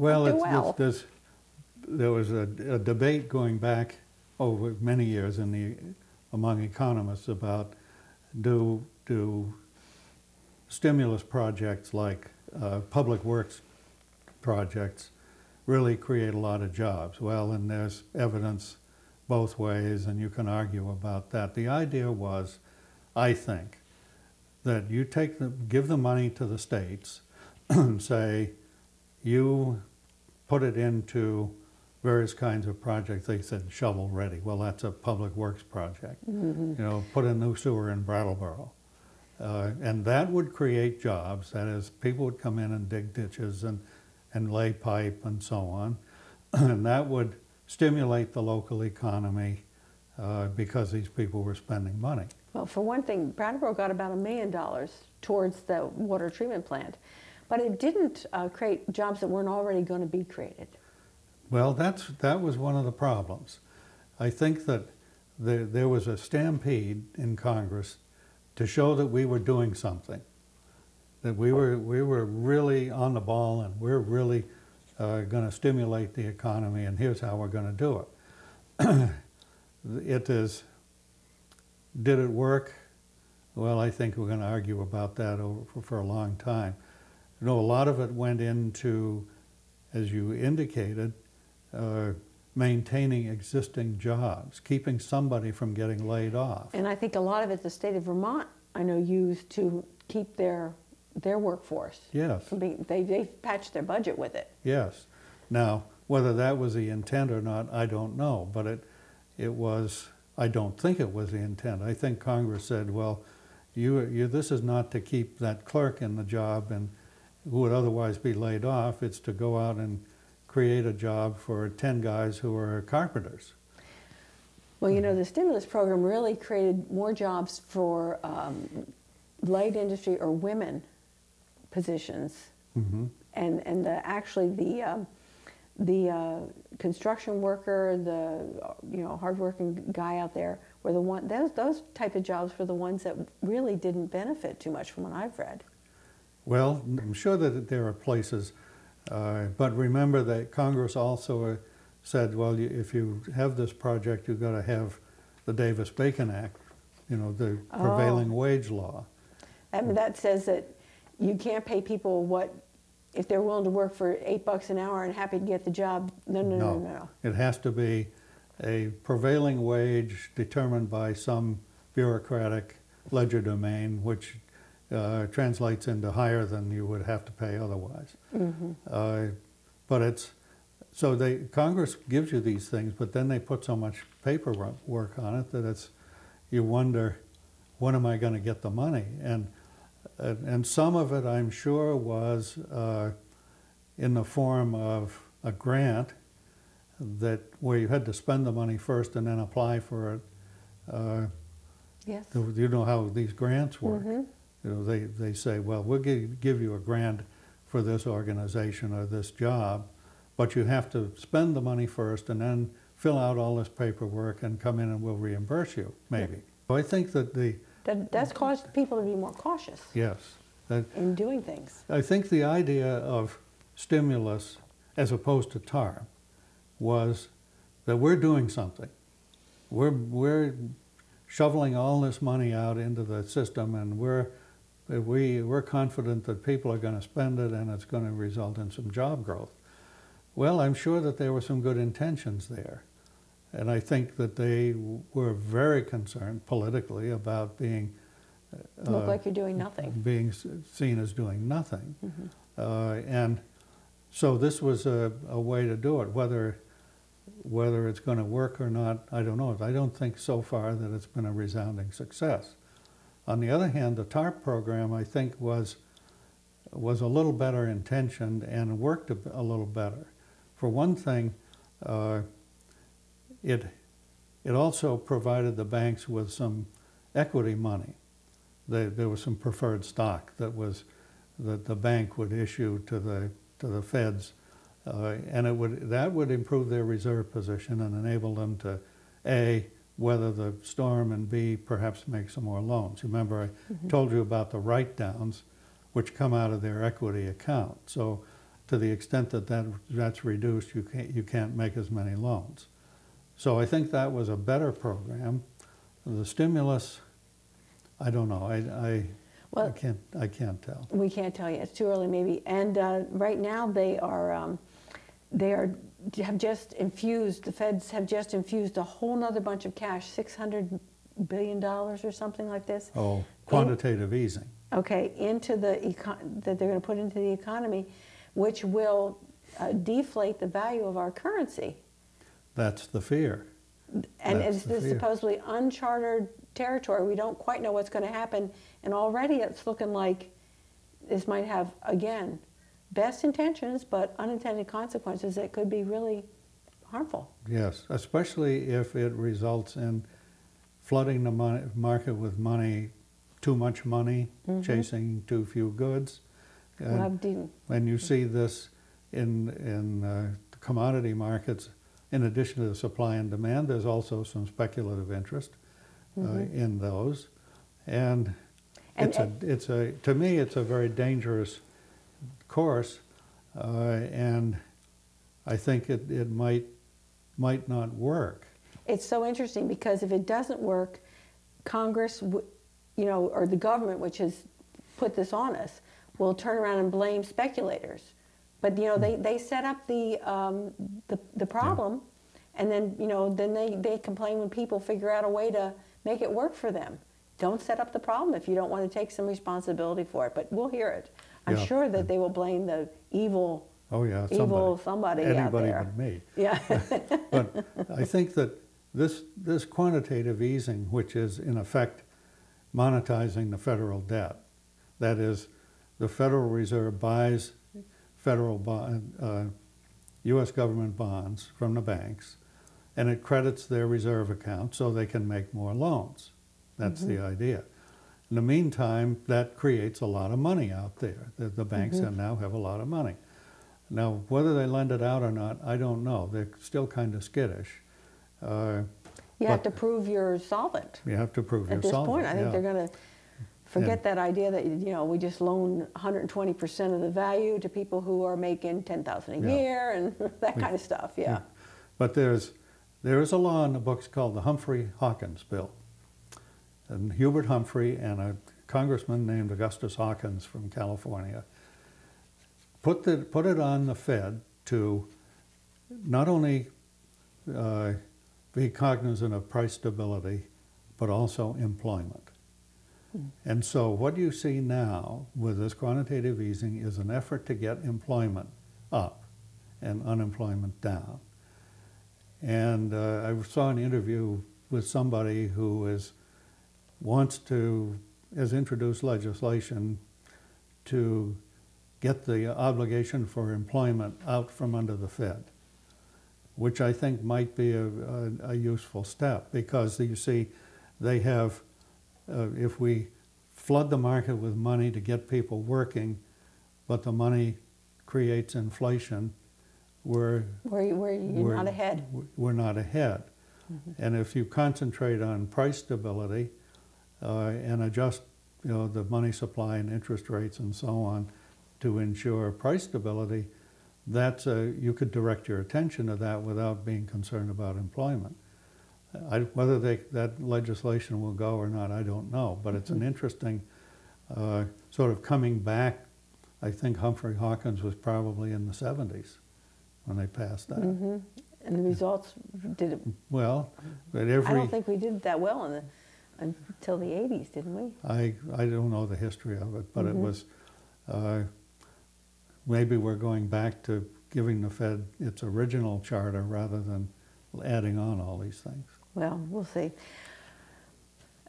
Well, do well. there was a debate going back over many years among economists about do stimulus projects like public works projects really create a lot of jobs. Well, and there's evidence both ways, and you can argue about that. The idea was, I think, that you give the money to the states and say, you put it into various kinds of projects. They said shovel ready. Well, that's a public works project. You know, put a new sewer in Brattleboro. And that would create jobs. That is, people would come in and dig ditches and lay pipe and so on. And that would stimulate the local economy because these people were spending money. Well, for one thing, Brattleboro got about $1 million towards the water treatment plant, but it didn't create jobs that weren't already going to be created. Well, that was one of the problems. I think that there was a stampede in Congress to show that we were doing something, that we were really on the ball, and we're really going to stimulate the economy, and here's how we're going to do it. Did it work? Well, I think we're going to argue about that for a long time. You know, a lot of it went into, as you indicated, maintaining existing jobs, keeping somebody from getting laid off. And I think a lot of it the state of Vermont, I know, used to keep their workforce. Yes. They patched their budget with it. Yes. Now, whether that was the intent or not, I don't know, but it was, I don't think it was the intent. I think Congress said, well, this is not to keep that clerk in the job and who would otherwise be laid off. It's to go out and create a job for 10 guys who are carpenters. Well, you know, the stimulus program really created more jobs for light industry or women positions. And actually the construction worker, the hardworking guy out there were those type of jobs were the ones that really didn't benefit too much from what I've read. Well, I'm sure that there are places, but remember that Congress also said, well, if you have this project, you've got to have the Davis-Bacon Act, you know, the prevailing wage law. I mean, that says that you can't pay people if they're willing to work for $8 an hour and happy to get the job. No. It has to be a prevailing wage determined by some bureaucratic legerdemain, which translates into higher than you would have to pay otherwise. But Congress gives you these things, but then they put so much paperwork on it that you wonder, when am I going to get the money? And some of it, I'm sure, was in the form of a grant where you had to spend the money first and then apply for it. Yes. You know how these grants work. You know, they say, well, we'll give you a grant for this organization or this job, but you have to spend the money first and then fill out all this paperwork and come in and we'll reimburse you, maybe. So I think that that's caused people to be more cautious. Yes. In doing things. I think the idea of stimulus as opposed to TARP was that we're doing something. We're shoveling all this money out into the system, and we're confident that people are going to spend it and it's going to result in some job growth. Well, I'm sure that there were some good intentions there. And I think that they were very concerned politically about being look like you're doing nothing. Being seen as doing nothing. And so this was a way to do it. Whether it's going to work or not, I don't know. I don't think so far that it's been a resounding success. On the other hand, the TARP program, I think, was a little better intentioned and worked a little better. For one thing, it also provided the banks with some equity money. There was some preferred stock that the bank would issue to the feds, and that would improve their reserve position and enable them to A, weather the storm, and B, perhaps make some more loans. Remember, I told you about the write-downs, which come out of their equity account. So to the extent that, that's reduced, you can't make as many loans. So I think that was a better program. The stimulus, I don't know. Well, I can't tell. We can't tell yet. It's too early, maybe. And right now have just infused. The Feds have just infused a whole nother bunch of cash, $600 billion or something like this. Oh, quantitative easing. Okay, into that they're going to put into the economy, which will deflate the value of our currency. That's the fear. And That's it's the this fear. supposedly uncharted territory. We don't quite know what's going to happen. And already it's looking like this might have, again, best intentions, but unintended consequences that could be really harmful. Yes, especially if it results in flooding the market with money, too much money, chasing too few goods. And you see this in the commodity markets. In addition to the supply and demand, there's also some speculative interest in those. And to me, it's a very dangerous course, and I think it might not work. It's so interesting because if it doesn't work, Congress, or the government, which has put this on us, will turn around and blame speculators. But they set up the problem, and then they complain when people figure out a way to make it work for them. Don't set up the problem if you don't want to take some responsibility for it. But we'll hear it. I'm sure that they will blame the evil. Oh yeah, somebody out anybody there. but me. Yeah. But I think that this quantitative easing, which is in effect monetizing the federal debt, that is, the Federal Reserve buys U.S. government bonds from the banks, and it credits their reserve account so they can make more loans. That's the idea. In the meantime, that creates a lot of money out there. The banks now have a lot of money. Now, whether they lend it out or not, I don't know. They're still kind of skittish. You have to prove you're solvent. You have to prove you're solvent. At this solvent. point, I think they're going to forget that idea that we just loan 120% of the value to people who are making $10,000 a year and that kind of stuff. Yeah. But there is a law in the books called the Humphrey-Hawkins bill. And Hubert Humphrey and a congressman named Augustus Hawkins from California put it on the Fed to not only be cognizant of price stability, but also employment. And so what you see now with this quantitative easing is an effort to get employment up and unemployment down. And I saw an interview with somebody who has introduced legislation to get the obligation for employment out from under the Fed, which I think might be a useful step, because you see, they have, if we flood the market with money to get people working, but the money creates inflation, we're not ahead. We're not ahead. And if you concentrate on price stability and adjust the money supply and interest rates and so on to ensure price stability, you could direct your attention to that without being concerned about employment. Whether that legislation will go or not, I don't know, but it's an interesting sort of coming back. I think Humphrey Hawkins was probably in the 70s when they passed that. And the results did it. Well, but I don't think we did that well until the 80s, didn't we? I don't know the history of it, but it was, maybe we're going back to giving the Fed its original charter rather than adding on all these things. Well, we'll see.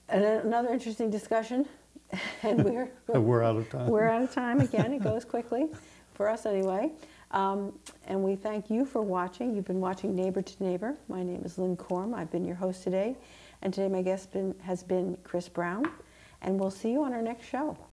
And another interesting discussion, and we're out of time. We're out of time again. It goes quickly, for us anyway. And we thank you for watching. You've been watching Neighbor to Neighbor. My name is Lynn Korm. I've been your host today. And today my guest has been Chris Brown. And we'll see you on our next show.